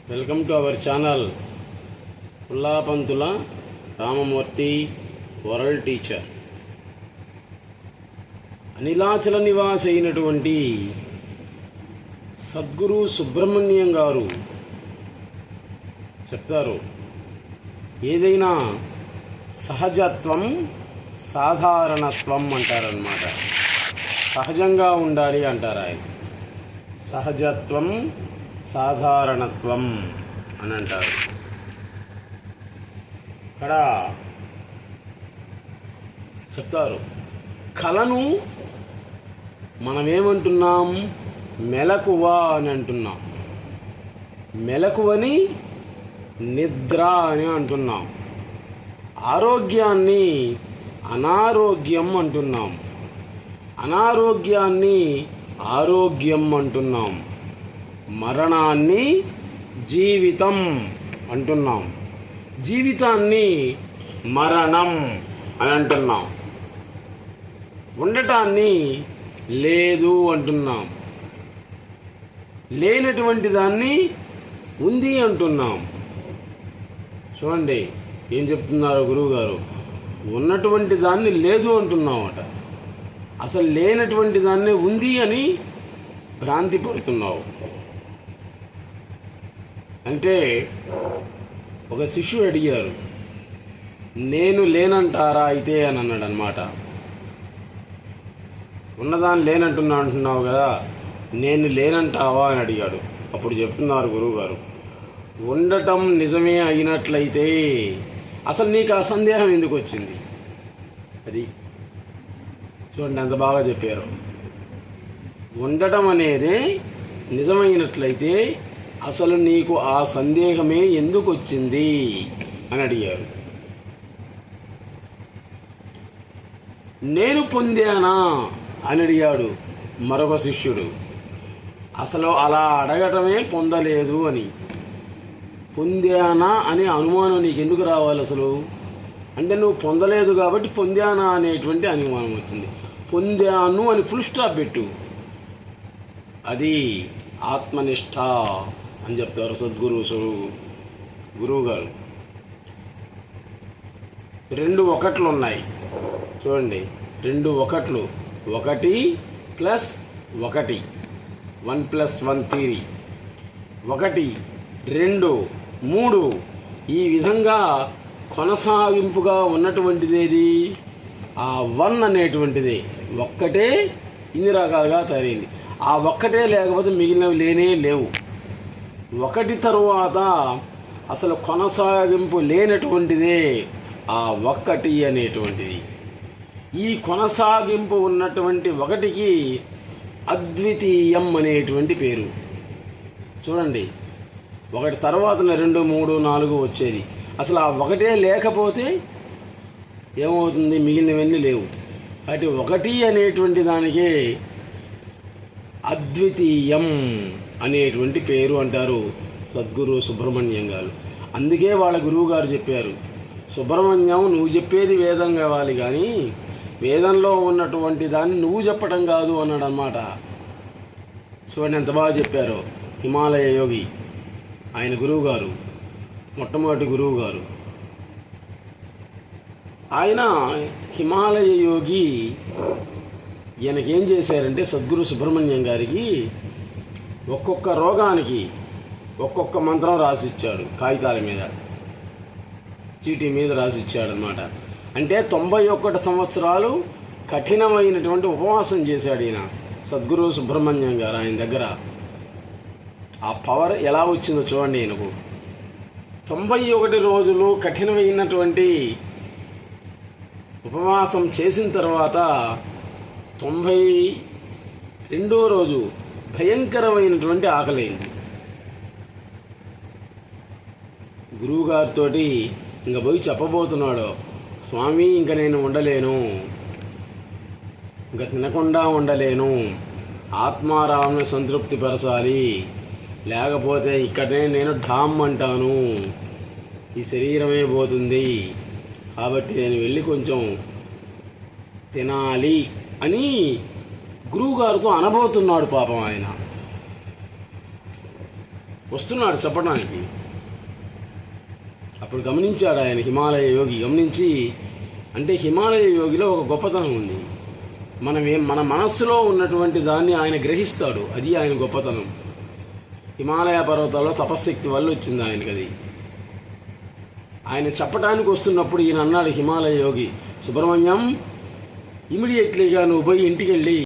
Welcome to our channel Pullapanthula Ramamurthy world teacher. Anilachala నివాసి అయినటువంటి సద్గురు సుబ్రహ్మణ్యం గారు చెప్తారు, ఏదైనా సహజత్వం సాధారణత్వం అంటారన్నమాట. సహజంగా ఉండాలి అంటారు ఆయన. సహజత్వం సాధారణత్వం అని అంటారు. ఇక్కడ చెప్తారు, కళను మనమేమంటున్నాం? మెలకువ అని అంటున్నాం. మెలకువని నిద్ర అని అంటున్నాం. ఆరోగ్యాన్ని అనారోగ్యం అంటున్నాం. అనారోగ్యాన్ని ఆరోగ్యం అంటున్నాం. మరణాన్ని జీవితం అంటున్నాం. జీవితాన్ని మరణం అని అంటున్నాం. ఉండటాన్ని లేదు అంటున్నాం. లేనటువంటి దాన్ని ఉంది అంటున్నాం. చూడండి ఏం చెప్తున్నారు గురువు గారు. ఉన్నటువంటి దాన్ని లేదు అంటున్నామట. అసలు లేనటువంటి దాన్ని ఉంది అని భ్రాంతి పడుతున్నావు. అంటే ఒక శిష్యుడు అడిగారు, నేను లేనంటారా అయితే అని అన్నాడు అనమాట. ఉన్నదాన్ని లేనంటున్నా అంటున్నావు కదా, నేను లేనంటావా అని అడిగాడు. అప్పుడు చెప్తున్నారు గురువుగారు, ఉండటం నిజమే అయినట్లయితే అసలు నీకు ఆ సందేహం ఎందుకు వచ్చింది? అది చూడండి ఎంత బాగా చెప్పారు. ఉండటం అనేది నిజమైనట్లయితే అసలు నీకు ఆ సందేహమే ఎందుకు వచ్చింది అని అడిగారు. నేను పొందానా అని అడిగాడు మరొక శిష్యుడు. అసలు అలా అడగటమే పొందలేదు అని. పొందానా అనే అనుమానం నీకు ఎందుకు రావాలి అసలు? అంటే నువ్వు పొందలేదు కాబట్టి పొందానా అనేటువంటి అనుమానం వచ్చింది. పొందాను అని ఫుల్ స్టాప్ పెట్టు. అది ఆత్మనిష్ట అని చెప్తారు సద్గురు గురువు గారు. 2 ఒకట్లు ఉన్నాయి చూడండి. 2 ఒకట్లు, 1 + 1, 1 + 1 థియరీ. 1, 2, 3 ఈ విధంగా కొనసాగింపుగా ఉన్నటువంటిదేది ఆ 1 అనేటువంటిది. ఒక్కటే ఇన్ని రకాలుగా తయారైంది. ఆ ఒక్కటే లేకపోతే మిగిలినవి లేనే లేవు. 1 తరువాత అసలు కొనసాగింపు లేనటువంటిదే ఆ 1 అనేటువంటిది. ఈ కొనసాగింపు ఉన్నటువంటి 1కి అద్వితీయం అనేటువంటి పేరు. చూడండి, 1 తర్వాత 2, 3, 4 వచ్చేది. అసలు ఆ 1 లేకపోతే ఏమవుతుంది? మిగిలినవన్నీ లేవు. అటు 1 అనేటువంటి దానికే అద్వితీయం అనేటువంటి పేరు అంటారు సద్గురు సుబ్రహ్మణ్యం గారు. అందుకే వాళ్ళ గురువు గారు చెప్పారు, సుబ్రహ్మణ్యం నువ్వు చెప్పేది వేదం కావాలి కానీ వేదంలో ఉన్నటువంటి దాన్ని నువ్వు చెప్పడం కాదు అన్నాడు అన్నమాట. చూడండి ఎంత బాగా చెప్పారో. హిమాలయ యోగి ఆయన గురువు గారు, మొట్టమొదటి గురువు గారు. ఆయన హిమాలయ యోగి ఈయనకేం చేశారంటే సద్గురు సుబ్రహ్మణ్యం గారికి ఒక్కొక్క రోగానికి ఒక్కొక్క మంత్రం రాసిచ్చాడు. కాగితాల మీద, చీటీ మీద రాసిచ్చాడు అనమాట. అంటే 91 సంవత్సరాలు కఠినమైనటువంటి ఉపవాసం చేశాడు ఈయన సద్గురు సుబ్రహ్మణ్యం గారు. ఆయన దగ్గర ఆ పవర్ ఎలా వచ్చిందో చూడండి. ఈయనకు 91 రోజులు కఠినమైనటువంటి ఉపవాసం చేసిన తర్వాత 92వ రోజు భయంకరమైనటువంటి ఆకలైంది. గురువుగారితో ఇంకా పోయి చెప్పబోతున్నాడు, స్వామి ఇంక నేను ఉండలేను, ఇంకా తినకుండా ఉండలేను, ఆత్మారాముని సంతృప్తి పరచాలి, లేకపోతే ఇక్కడనే నేను ఢామ్ అంటాను, ఈ శరీరమే పోతుంది, కాబట్టి నేను వెళ్ళి కొంచెం తినాలి అని గురువుగారితో అనబోతున్నాడు పాపం ఆయన. వస్తున్నాడు చెప్పడానికి. అప్పుడు గమనించాడు ఆయన హిమాలయ యోగి. గమనించి, అంటే హిమాలయ యోగిలో ఒక గొప్పతనం ఉంది. మన మనస్సులో ఉన్నటువంటి దాన్ని ఆయన గ్రహిస్తాడు. అది ఆయన గొప్పతనం. హిమాలయ పర్వతాల్లో తపశ్శక్తి వల్ల వచ్చింది ఆయనకి అది. ఆయన చెప్పడానికి వస్తున్నప్పుడు ఈయన అన్నాడు హిమాలయ యోగి, సుబ్రహ్మణ్యం, ఇమీడియట్లీగా నువ్వు పోయి ఇంటికి వెళ్ళి